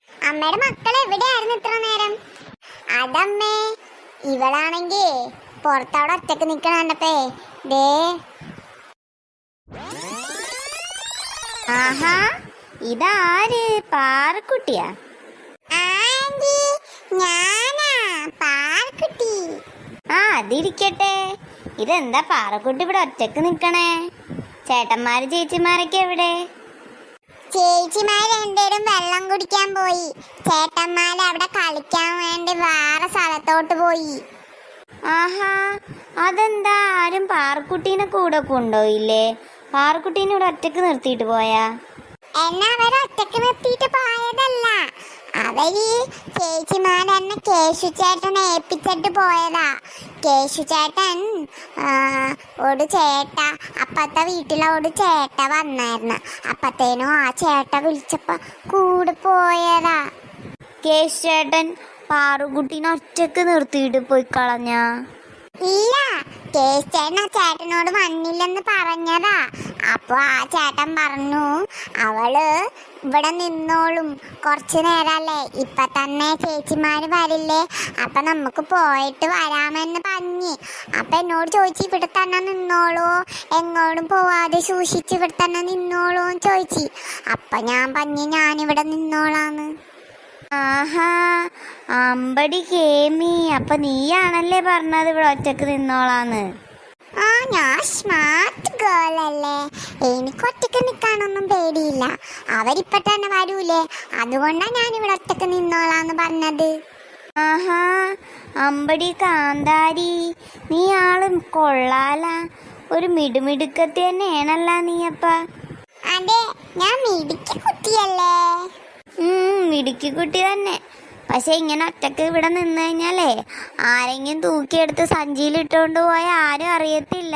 അമ്മയുടെ മക്കൾ എവിടെയായിരുന്നു ഇത്ര നേരം? അതമ്മേ, ഇവളാണെങ്കി പുറത്തവിടെ ഒറ്റക്ക് നിക്കണപ്പേ ദേ. ആഹാ, ഇതാര്? പാറക്കുട്ടിയാ? ആന്റി, ഞാനാ പാറക്കുട്ടി. ആ, അതിരിക്കട്ടെ. ഇതെന്താ പാറക്കുട്ടി ഇവിടെ ഒറ്റക്ക് നിക്കണേ? ചേട്ടന്മാര് ചേച്ചിമാരൊക്കെ എവിടെ? ചേച്ചിമാർ രണ്ടുപേരും വെള്ളം കുടിക്കാൻ പോയി. ചേട്ടന്മാർ അവിടെ കളിക്കാൻ വേണ്ടി വേറെ സ്ഥലത്തോട്ട് പോയി. ആഹാ, അതെന്താ ആരും പാറക്കുട്ടീനെ കൂടെ കൊണ്ടുപോയില്ലേ? പാറക്കുട്ടീനെ ഇവിടെ ഒറ്റക്ക് നിർത്തിയിട്ട് പോയാ? എന്നാ അവര് ഒറ്റക്ക് നിർത്തിയിട്ട് പോയതല്ല, അവര് ചേച്ചിമാരെന്നെ കേശു ചേട്ടനെ ഏൽപ്പിച്ചിട്ട് പോയതാ. കേശു ചേട്ടൻ ഒരു ചേട്ട, അപ്പത്തെ വീട്ടിലെ ഒരു ചേട്ട വന്നായിരുന്നു. അപ്പത്തേനും ആ ചേട്ട വിളിച്ചപ്പോ കൂടെ പോയതാ. കേശു ചേട്ടൻ പാറുകുട്ടീനെ ഒറ്റക്ക് നിർത്തിയിട്ട് പോയി കളഞ്ഞാ? ഇല്ല, കേശു ചേട്ടൻ ആ ചേട്ടനോട് വന്നില്ലെന്ന് പറഞ്ഞതാ. അപ്പൊ ആ ചേട്ടൻ പറഞ്ഞു, അവള് ഇവിടെ നിന്നോളും, കുറച്ചു നേരല്ലേ, ഇപ്പൊ തന്നെ ചേച്ചിമാര് വരില്ലേ, അപ്പൊ നമുക്ക് പോയിട്ട് വരാമെന്ന് പറഞ്ഞ്. അപ്പൊ എന്നോട് ചോദിച്ചു, ഇവിടെ തന്നെ നിന്നോളൂ, എങ്ങോട്ടും പോവാതെ സൂക്ഷിച്ച് ഇവിടെ തന്നെ നിന്നോളൂ എന്ന് ചോദിച്ചു. അപ്പൊ ഞാൻ പറഞ്ഞു, ഞാനിവിടെ നിന്നോളാന്ന്. ആഹാ, അമ്പടി കേമി, അപ്പൊ നീയാണല്ലേ പറഞ്ഞത് ഇവിടെ ഒറ്റക്ക് നിന്നോളാന്ന്? ആ, ഞാൻ സ്മാർട്ട് ഗേൾ അല്ലേ, എനിക്ക് ഒറ്റക്ക് നിൽക്കാനൊന്നും പേടിയില്ല. അവരിപ്പോ തന്നെ വരൂലേ, അതുകൊണ്ടാണ് ഞാനിവിടെ ഒറ്റക്ക് നിന്നോളാന്ന് പറഞ്ഞത്. ആഹാ, അമ്പടി കാന്താരി, നീ ആളും കൊള്ളാല, ഒരു മിടുമിടുക്കത്തി തന്നെയാണല്ല നീയപ്പ. അതെ, ഞാൻ മിടുക്കി കുട്ടിയല്ലേ. മിടുക്കി കുട്ടി തന്നെ. പക്ഷെ ഇങ്ങനെ ഒറ്റക്ക് ഇവിടെ നിന്ന് കഴിഞ്ഞാലേ ആരെങ്കിലും തൂക്കിയെടുത്ത് സഞ്ചിയിലിട്ടുകൊണ്ട് പോയാൽ ആരും അറിയത്തില്ല.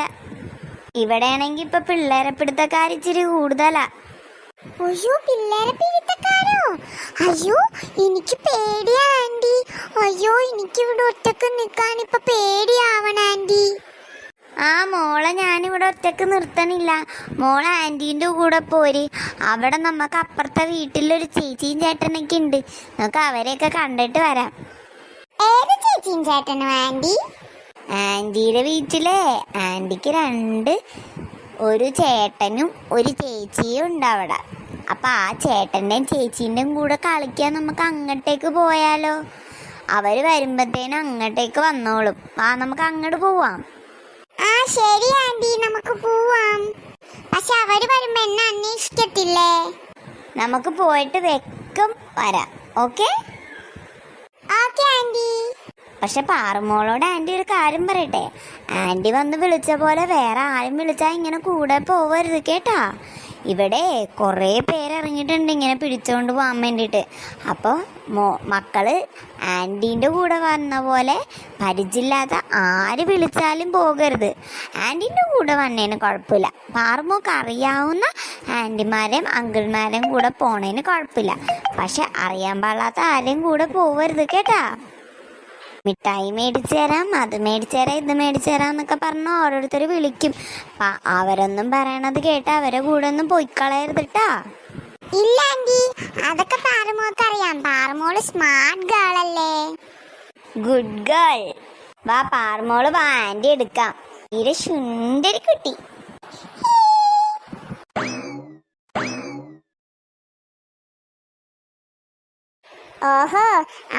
ഇവിടെയാണെങ്കിൽ ഇപ്പൊ പിള്ളേരെ പിടുത്തക്കാർ ഇച്ചിരി കൂടുതലാ. അയ്യോ, പിള്ളേരെ പിടുത്തക്കാരോ? അയ്യോ, എനിക്ക് പേടിയാ ആന്റി. അയ്യോ, എനിക്കിവിടെ ഒറ്റക്ക് നിൽക്കാൻ ഇപ്പൊ പേടിയാവണ ആന്റി. ആ, മോളെ ഞാനിവിടെ ഒറ്റക്ക് നിർത്തണില്ല, മോളെ ആൻറ്റീൻ്റെ കൂടെ പോര്. അവിടെ നമുക്ക് അപ്പുറത്തെ വീട്ടിലൊരു ചേച്ചിയും ചേട്ടനൊക്കെ ഉണ്ട്, നമുക്ക് അവരെയൊക്കെ കണ്ടിട്ട് വരാം. ഏത് ചേച്ചിയും ചേട്ടനും ആന്റി? ആൻറ്റിയുടെ വീട്ടിലെ ആൻറ്റിക്ക് ഒരു ചേട്ടനും ഒരു ചേച്ചിയും ഉണ്ട് അവിടെ. അപ്പം ആ ചേട്ടൻ്റെയും ചേച്ചീൻ്റെയും കൂടെ കളിക്കാൻ നമുക്ക് അങ്ങോട്ടേക്ക് പോയാലോ? അവർ വരുമ്പോഴത്തേനും അങ്ങോട്ടേക്ക് വന്നോളും. നമുക്ക് അങ്ങോട്ട് പോവാം. ആ, ശരി ആന്റി, നമുക്ക് പോവാം. പക്ഷെ അവര് വരുമ്പോ എന്നെ അന്വേഷിക്കത്തില്ലേ? നമുക്ക് പോയിട്ട് വേഗം വരാം. Okay okay auntie. പക്ഷെ പാറുമോളോട് ആൻറ്റി ഒരു കാര്യം പറയട്ടെ, ആൻറ്റി വന്ന് വിളിച്ച പോലെ വേറെ ആരും വിളിച്ചാൽ ഇങ്ങനെ കൂടെ പോവരുത് കേട്ടാ. ഇവിടെ കുറേ പേരിറങ്ങിയിട്ടുണ്ട് ഇങ്ങനെ പിടിച്ചുകൊണ്ട് പോകാൻ വേണ്ടിയിട്ട്. അപ്പോൾ മക്കള് ആൻറ്റീൻ്റെ കൂടെ വന്ന പോലെ പരിചയമില്ലാത്ത ആര് വിളിച്ചാലും പോകരുത്. ആൻറ്റീൻ്റെ കൂടെ വന്നതിന് കുഴപ്പമില്ല, പാറുമോക്ക് അറിയാവുന്ന ആൻറ്റിമാരെയും അങ്കിൾമാരെയും കൂടെ പോണതിന് കുഴപ്പമില്ല. പക്ഷെ അറിയാൻ പാടില്ലാത്ത ആരെയും കൂടെ പോകരുത് കേട്ടാ. മിഠായി മേടിച്ചു തരാം, അത് മേടിച്ചു തരാം, ഇത് മേടിച്ചു തരാം എന്നൊക്കെ പറഞ്ഞ് ഓരോരുത്തർ വിളിക്കും. അവരൊന്നും പറയണത് കേട്ട് അവരെ കൂടെ ഒന്നും പോയിക്കളയരുത് കേട്ടാ. ഇല്ല ആന്റി, അതൊക്കെ പാറുമോൾക്ക് അറിയാം. പാറുമോള് സ്മാർട്ട് ഗേൾ അല്ലേ. Good girl. വാ പാറുമോള്, വാ, ആൻറ്റി എടുക്കാം. തീരെ സുന്ദരി കുട്ടി. ഓഹോ,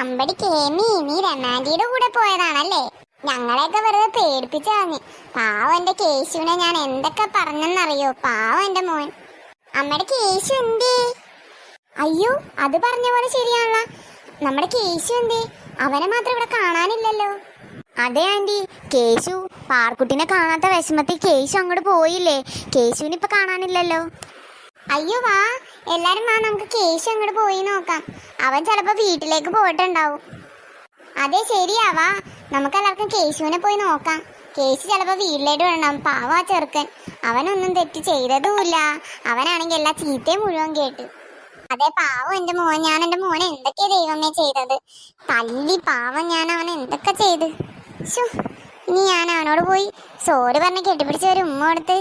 അമ്പടി കേമി, നീ രമാൻറ്റിയുടെ കൂടെ പോയതാണല്ലേ. ഞങ്ങളെയൊക്കെ വെറുതെ പേടിപ്പിച്ചു കളഞ്ഞ്. പാവം എന്റെ കേശുവിനെ ഞാൻ എന്തൊക്കെ പറഞ്ഞെന്നറിയോ? പാവം എന്റെ മോൻ. അമ്മയുടെ കേശു എന്തേ? അയ്യോ, അത് പറഞ്ഞ പോലെ ശരിയാണല്ലോ. നമ്മുടെ കേശു എന്തേ? അവനെ മാത്രം ഇവിടെ കാണാനില്ലല്ലോ. അതെ ആൻറ്റി, കേശു പാർക്കുട്ടിനെ കാണാത്ത വിഷമത്തിൽ കേശു അങ്ങോട്ട് പോയില്ലേ. കേശുവിനെ ഇപ്പൊ കാണാനില്ലല്ലോ. അയ്യോ, വാ എല്ലാരും വാ, നമുക്ക് കേശു അങ്ങോട്ട് പോയി നോക്കാം. അവൻ ചിലപ്പോ വീട്ടിലേക്ക് പോയിട്ടുണ്ടാവും. അതെ, ശരിയാവാ, നമുക്ക് എല്ലാവർക്കും കേശുവിനെ പോയി നോക്കാം. കേശു ചിലപ്പോ വീട്ടിലേക്ക് വിടണം. പാവാ ചെറുക്കൻ, അവനൊന്നും തെറ്റ് ചെയ്തതുമില്ല. അവനാണെങ്കിൽ എല്ലാ ചീത്തയും മുഴുവൻ കേട്ട്. അതെ, പാവം എന്റെ മോൻ. ഞാൻ എന്റെ മോനെ എന്തൊക്കെയാ ദൈവമേ ചെയ്തത്. തല്ലി പാവം ഞാൻ അവനെ എന്തൊക്കെ ചെയ്ത്. ഇനി ഞാൻ അവനോട് പോയി സോറി പറഞ്ഞ് കെട്ടിപ്പിടിച്ച് ഒരു ഉമ്മ കൊടുത്ത്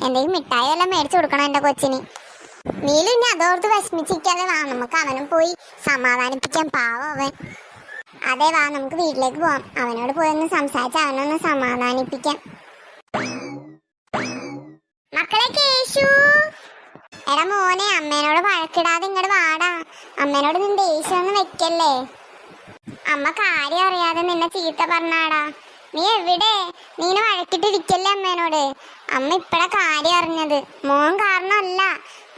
എന്തെങ്കിലും മിഠായി എല്ലാം മേടിച്ചു കൊടുക്കണം എന്റെ കൊച്ചിന്. നീലു ഇനി അതോർത്ത് വിഷമിച്ചിരിക്കാതെ വാ, നമുക്ക് അവനും പോയി സമാധാനിപ്പിക്കാൻ. പാവം അവൻ. അതെ വാ, നമുക്ക് വീട്ടിലേക്ക് പോവാം. അവനോട് പോയി ഒന്ന് സംസാരിച്ച് അവനൊന്ന് സമാധാനിപ്പിക്കാം. മക്കളെ കേശു, എടാ മോനെ, അമ്മേനോട് വഴക്കിടാതെ ഇങ്ങോട്ട് വാടാ. അമ്മേനോട് നിന്റെ ദേഷ്യമൊന്നും വെക്കല്ലേ. അമ്മ കാര്യം അറിയാതെ നിന്നെ ചീത്ത പറഞ്ഞാടാ. നീ എവിടെ? നീനെ വഴക്കിട്ടിരിക്കല്ലേ അമ്മേനോട്. അമ്മ ഇപ്പഴാ കാര്യം അറിഞ്ഞത്. മോൻ കാരണമല്ല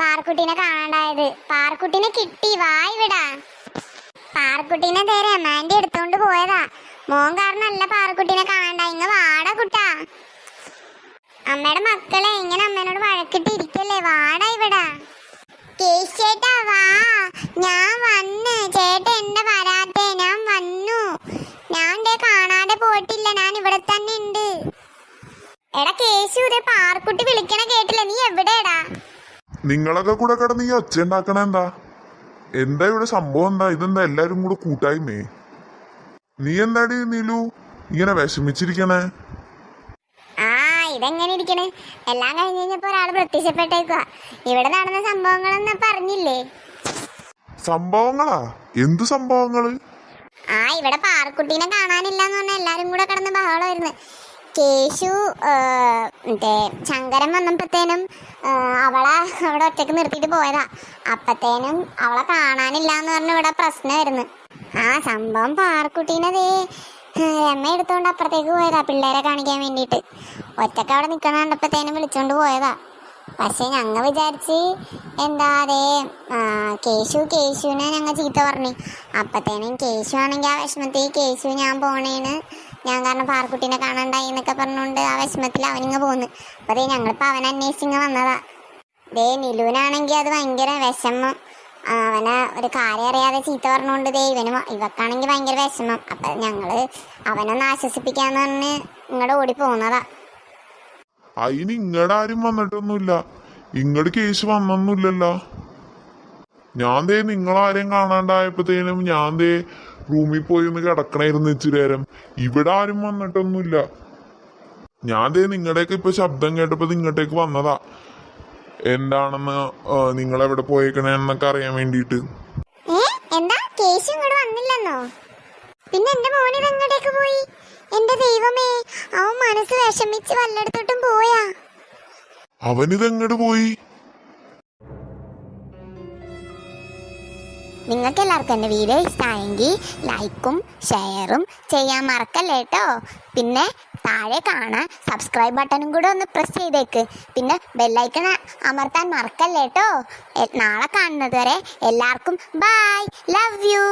പാറക്കുട്ടീനെ കാണാണ്ടായത്. പാറക്കുട്ടീനെ കിട്ടി, വായിവിടാ. പാറക്കുട്ടീനെ നേരെ അമ്മാൻ്റെ എടുത്തോണ്ട് പോയതാ. മോൻ കാരണമല്ല പാറക്കുട്ടീനെ കാണാണ്ടായി. ഇങ്ങ് വാടാ കുട്ടാ. അമ്മയുടെ മക്കളെ, ഇങ്ങനെ അമ്മേനോട് വഴക്കിട്ടിരിക്കല്ലേ, വാടാ ഇവിടെ. കേശേട്ടാ വാ, ഞാൻ വന്ന്. ചേട്ടൻ എന്താ വരാത്തെ? ഞാൻ വന്നു. ഞാൻ കാണാതെ പോയിട്ടില്ല, ഞാൻ ഇവിടെ തന്നെ ഉണ്ട്. എടാ കേശു, ഇതേ പാർക്കുട്ടി വിളിക്കണ കേട്ടില്ല. നീ എവിടെടാ? നിങ്ങളൊക്കെ കൂടെ കിടന്ന് ഈ ഒച്ച ഉണ്ടാക്കണ എന്താ? എന്താ ഇവിടെ സംഭവം? എന്താ ഇതെന്താ എല്ലാരും കൂടെ കൂട്ടായ്മേ? നീ എന്താടി നീലു ഇങ്ങനെ വിഷമിച്ചിരിക്കണേ? ഇതെങ്ങനെ ഇരിക്കണ്? എല്ലാം കഴിഞ്ഞ് കഴിഞ്ഞപ്പോ ഒരാള് പ്രത്യക്ഷപ്പെട്ടേക്കുക. ഇവിടെ നടന്ന സംഭവങ്ങളൊന്നും പറഞ്ഞില്ലേ? സംഭവങ്ങളാ? എന്ത് സംഭവങ്ങള്? ഇവിടെ പാറക്കുട്ടീനെ കാണാനില്ലെന്ന് പറഞ്ഞാൽ എല്ലാരും കൂടെ കിടന്ന് ബഹളമായിരുന്നു. കേശു മറ്റേ ശങ്കരൻ വന്നപ്പോഴത്തേനും അവളെ അവിടെ ഒറ്റക്ക് നിർത്തിയിട്ട് പോയതാ. അപ്പത്തേനും അവളെ കാണാനില്ല എന്ന് പറഞ്ഞ് ഇവിടെ പ്രശ്നമായിരുന്നു. സംഭവം പാറക്കുട്ടീനതേ രമ്മ എടുത്തോണ്ട് അപ്പുറത്തേക്ക് പോയതാ പിള്ളേരെ കാണിക്കാൻ വേണ്ടിയിട്ട്. ഒറ്റക്ക് അവിടെ നിൽക്കണ കണ്ടപ്പോഴത്തേനും വിളിച്ചോണ്ട് പോയതാ. പക്ഷെ ഞങ്ങൾ വിചാരിച്ച് എന്താ കേശുവിനെ ഞങ്ങൾ ചീത്ത പറഞ്ഞു. അപ്പത്തേനും കേശു ആണെങ്കിൽ ആ വിഷമത്തിൽ കേശു ഞാൻ പോണേന്ന്, ഞാൻ കാരണം പാറക്കുട്ടീനെ കാണാണ്ടായി എന്നൊക്കെ പറഞ്ഞുകൊണ്ട് ആ വിഷമത്തിൽ അവനിങ്ങ് പോന്ന്. അപ്പൊ അതേ ഞങ്ങളിപ്പോൾ അവനെ അന്വേഷിച്ചിങ്ങ് വന്നതാ. നിലുവിനാണെങ്കിൽ അത് ഭയങ്കര വിഷമം. അവനെ ഒരു കാര്യം അറിയാതെ ചീത്ത പറഞ്ഞുകൊണ്ട് ഇവക്കാണെങ്കിൽ ഭയങ്കര വിഷമം. അപ്പൊ ഞങ്ങള് അവനൊന്ന് ആശ്വസിപ്പിക്കാന്ന് പറഞ്ഞ് ഇങ്ങോട്ട് ഓടി പോകുന്നതാ. അതിന് ഇങ്ങടെ ആരും വന്നിട്ടൊന്നുമില്ല. ഇങ്ങോട്ട് കേസ് വന്നൊന്നുമില്ലല്ലോ. ഞാൻ നിങ്ങളാരെയും കാണാണ്ടായപ്പോഴത്തേനും ഞാൻ റൂമിൽ പോയി ഒന്ന് കിടക്കണായിരുന്നു ഇച്ചിരി നേരം. ഇവിടെ ആരും വന്നിട്ടൊന്നുമില്ല. ഞാൻ നിങ്ങളുടെയൊക്കെ ഇപ്പൊ ശബ്ദം കേട്ടപ്പോ ഇങ്ങോട്ടേക്ക് വന്നതാ. എന്താണെന്ന് നിങ്ങളെവിടെ പോയേക്കണേന്നൊക്കെ അറിയാൻ വേണ്ടിട്ട്. എന്താ കേശു ഇങ്ങോട്ട് വന്നില്ലെന്നോ? പിന്നെ എന്റെ മോൻ ഇതെങ്ങോട്ടേക്ക് പോയി? എന്റെ ദൈവമേ, അവൻ മനസ്സ് വിഷമിച്ച് വല്ലയിടത്തോട്ടും പോയാ? അവനിതെങ്ങോട്ട് പോയി? നിങ്ങൾക്ക് എല്ലാവർക്കും എൻ്റെ വീഡിയോ ഇഷ്ടമായെങ്കിൽ ലൈക്കും ഷെയറും ചെയ്യാൻ മറക്കല്ലേ കേട്ടോ. പിന്നെ താഴെ കാണാൻ സബ്സ്ക്രൈബ് ബട്ടണും കൂടെ ഒന്ന് പ്രസ് ചെയ്തേക്ക്. പിന്നെ ബെല്ലൈക്കൺ അമർത്താൻ മറക്കല്ലേ കേട്ടോ. നാളെ കാണുന്നത് വരെ എല്ലാവർക്കും ബൈ, ലവ് യു.